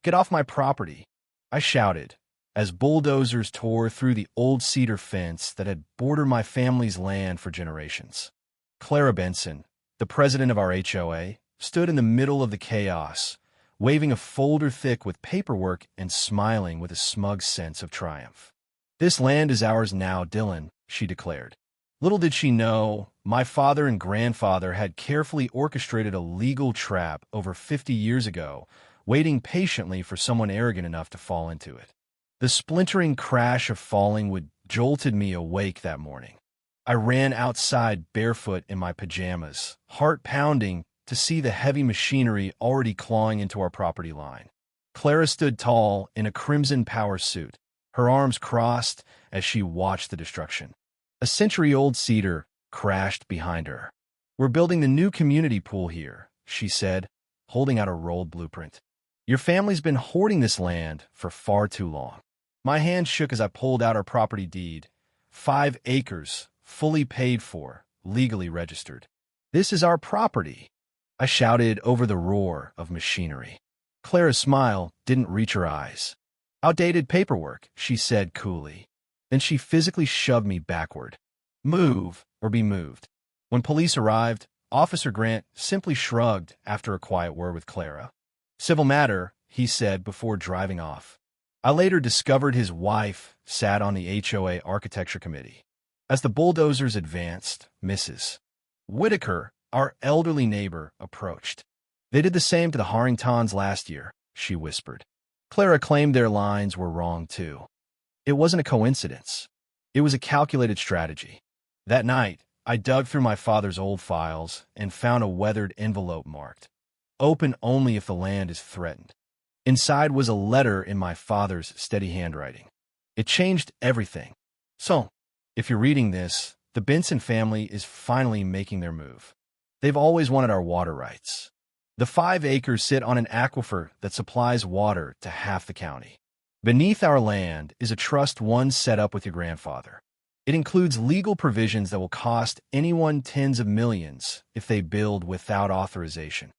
"Get off my property," I shouted, as bulldozers tore through the old cedar fence that had bordered my family's land for generations. Clara Benson, the president of our HOA, stood in the middle of the chaos, waving a folder thick with paperwork and smiling with a smug sense of triumph. "This land is ours now, Dylan," she declared. Little did she know, my father and grandfather had carefully orchestrated a legal trap over 50 years ago, waiting patiently for someone arrogant enough to fall into it. The splintering crash of falling wood jolted me awake that morning. I ran outside barefoot in my pajamas, heart pounding to see the heavy machinery already clawing into our property line. Clara stood tall in a crimson power suit, her arms crossed as she watched the destruction. A century-old cedar crashed behind her. "We're building the new community pool here," she said, holding out a rolled blueprint. "Your family's been hoarding this land for far too long." My hand shook as I pulled out our property deed. 5 acres, fully paid for, legally registered. "This is our property," I shouted over the roar of machinery. Clara's smile didn't reach her eyes. "Outdated paperwork," she said coolly. Then she physically shoved me backward. "Move or be moved." When police arrived, Officer Grant simply shrugged after a quiet word with Clara. "Civil matter," he said before driving off. I later discovered his wife sat on the HOA Architecture Committee. As the bulldozers advanced, Mrs. Whitaker, our elderly neighbor, approached. "They did the same to the Harringtons last year," she whispered. Clara claimed their lines were wrong too. It wasn't a coincidence. It was a calculated strategy. That night, I dug through my father's old files and found a weathered envelope marked, "Open only if the land is threatened." Inside was a letter in my father's steady handwriting. It changed everything. So, if you're reading this, the Benson family is finally making their move. They've always wanted our water rights. The 5 acres sit on an aquifer that supplies water to half the county. Beneath our land is a trust one set up with your grandfather. It includes legal provisions that will cost anyone tens of millions if they build without authorization.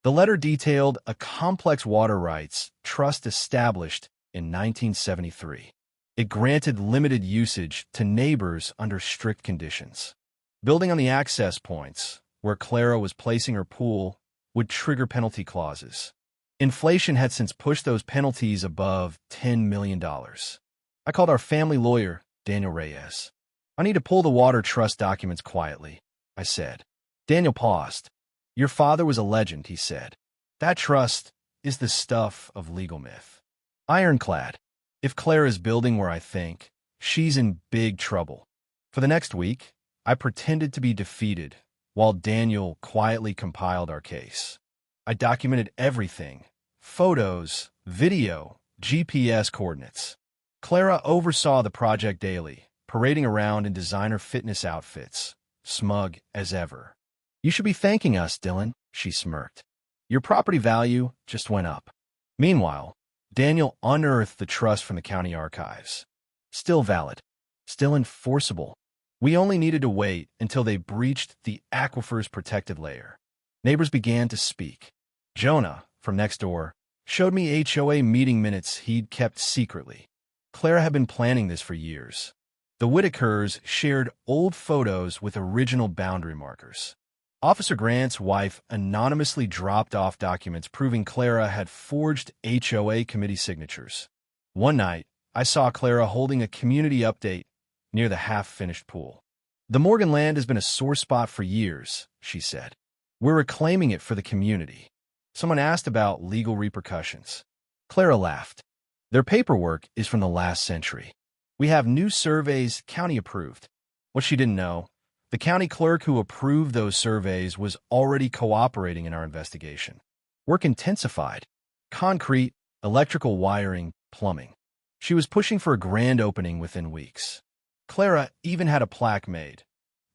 The letter detailed a complex water rights trust established in 1973. It granted limited usage to neighbors under strict conditions. Building on the access points, where Clara was placing her pool, would trigger penalty clauses. Inflation had since pushed those penalties above $10 million. I called our family lawyer, Daniel Reyes. "I need to pull the water trust documents quietly," I said. Daniel paused. "Your father was a legend," he said. "That trust is the stuff of legal myth. Ironclad. If Clara's building where I think, she's in big trouble." For the next week, I pretended to be defeated while Daniel quietly compiled our case. I documented everything: photos, video, GPS coordinates. Clara oversaw the project daily, parading around in designer fitness outfits, smug as ever. "You should be thanking us, Dylan," she smirked. "Your property value just went up." Meanwhile, Daniel unearthed the trust from the county archives. Still valid. Still enforceable. We only needed to wait until they breached the aquifer's protected layer. Neighbors began to speak. Jonah, from next door, showed me HOA meeting minutes he'd kept secretly. Clara had been planning this for years. The Whitakers shared old photos with original boundary markers. Officer Grant's wife anonymously dropped off documents proving Clara had forged HOA committee signatures. One night, I saw Clara holding a community update near the half-finished pool. "The Morgan land has been a sore spot for years," she said. "We're reclaiming it for the community." Someone asked about legal repercussions. Clara laughed. "Their paperwork is from the last century. We have new surveys county approved." What she didn't know, the county clerk who approved those surveys was already cooperating in our investigation. Work intensified. Concrete, electrical wiring, plumbing. She was pushing for a grand opening within weeks. Clara even had a plaque made.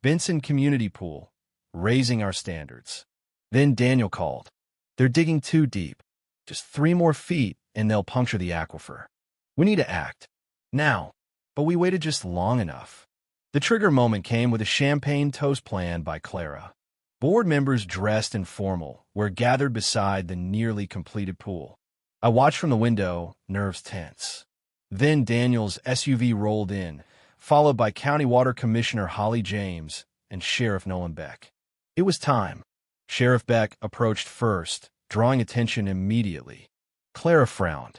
"Benson Community Pool, raising our standards." Then Daniel called. "They're digging too deep. Just 3 more feet and they'll puncture the aquifer. We need to act. Now." But we waited just long enough. The trigger moment came with a champagne toast planned by Clara. Board members dressed in formal were gathered beside the nearly completed pool. I watched from the window, nerves tense. Then Daniel's SUV rolled in, followed by County Water Commissioner Holly James and Sheriff Nolan Beck. It was time. Sheriff Beck approached first, drawing attention immediately. Clara frowned.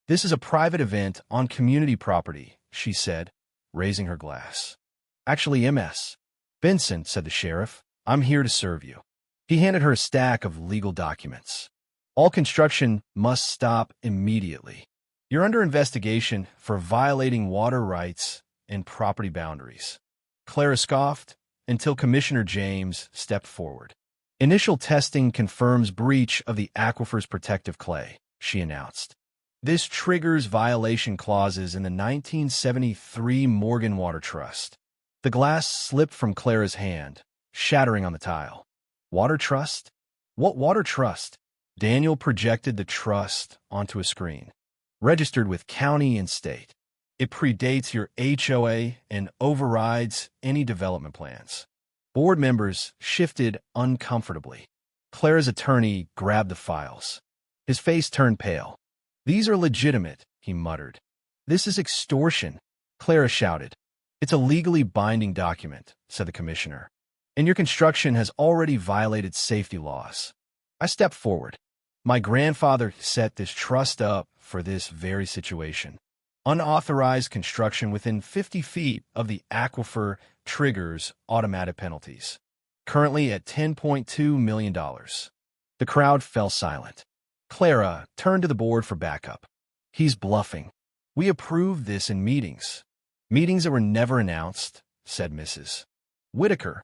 "This is a private event on community property," she said, raising her glass. "Actually, MS. Benson," said the sheriff, "I'm here to serve you." He handed her a stack of legal documents. "All construction must stop immediately. You're under investigation for violating water rights and property boundaries." Clara scoffed until Commissioner James stepped forward. "Initial testing confirms breach of the aquifer's protective clay," she announced. "This triggers violation clauses in the 1973 Morgan Water Trust." The glass slipped from Clara's hand, shattering on the tile. "Water Trust? What water trust?" Daniel projected the trust onto a screen. "Registered with county and state. It predates your HOA and overrides any development plans." Board members shifted uncomfortably. Clara's attorney grabbed the files. His face turned pale. "These are legitimate," he muttered. "This is extortion," Clara shouted. "It's a legally binding document," said the commissioner. "And your construction has already violated safety laws." I stepped forward. "My grandfather set this trust up for this very situation. Unauthorized construction within 50 feet of the aquifer triggers automatic penalties. Currently at $10.2 million. The crowd fell silent. Clara turned to the board for backup. "He's bluffing. We approved this in meetings." "Meetings that were never announced," said Mrs. Whitaker.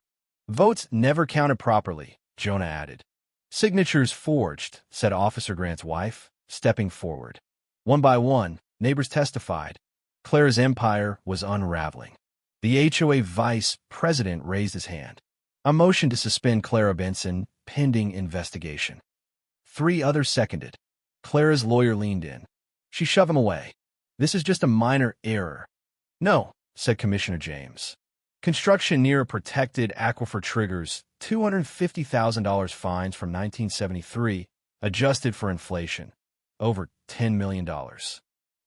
"Votes never counted properly," Jonah added. "Signatures forged," said Officer Grant's wife, stepping forward. One by one, neighbors testified. Clara's empire was unraveling. The HOA vice president raised his hand. "A motion to suspend Clara Benson, pending investigation." 3 others seconded. Clara's lawyer leaned in. She shoved him away. "This is just a minor error." "No," said Commissioner James. "Construction near a protected aquifer triggers $250,000 fines from 1973, adjusted for inflation, over $10 million.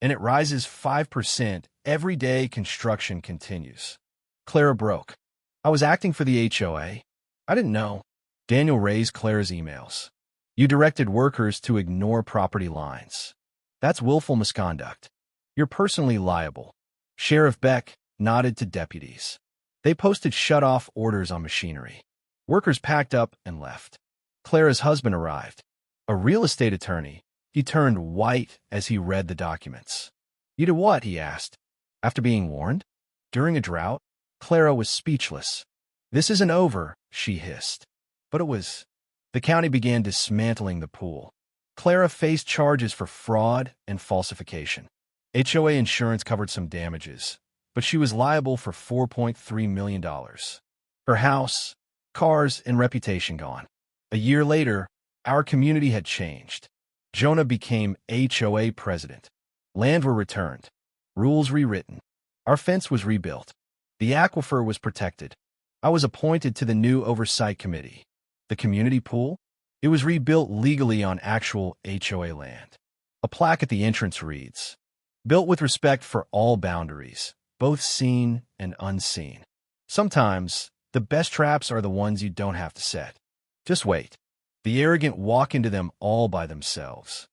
And it rises 5% every day construction continues." Clara broke. "I was acting for the HOA. I didn't know." Daniel raised Clara's emails. "You directed workers to ignore property lines. That's willful misconduct. You're personally liable." Sheriff Beck nodded to deputies. They posted shut-off orders on machinery. Workers packed up and left. Clara's husband arrived. A real estate attorney. He turned white as he read the documents. "You did what?" he asked. "After being warned? During a drought?" Clara was speechless. "This isn't over," she hissed. But it was. The county began dismantling the pool. Clara faced charges for fraud and falsification. HOA insurance covered some damages, but she was liable for $4.3 million. Her house, cars, and reputation gone. A year later, our community had changed. Jonah became HOA president. Land were returned. Rules rewritten. Our fence was rebuilt. The aquifer was protected. I was appointed to the new oversight committee. The community pool? It was rebuilt legally on actual HOA land. A plaque at the entrance reads, "Built with respect for all boundaries, both seen and unseen." Sometimes, the best traps are the ones you don't have to set. Just wait. The arrogant walk into them all by themselves.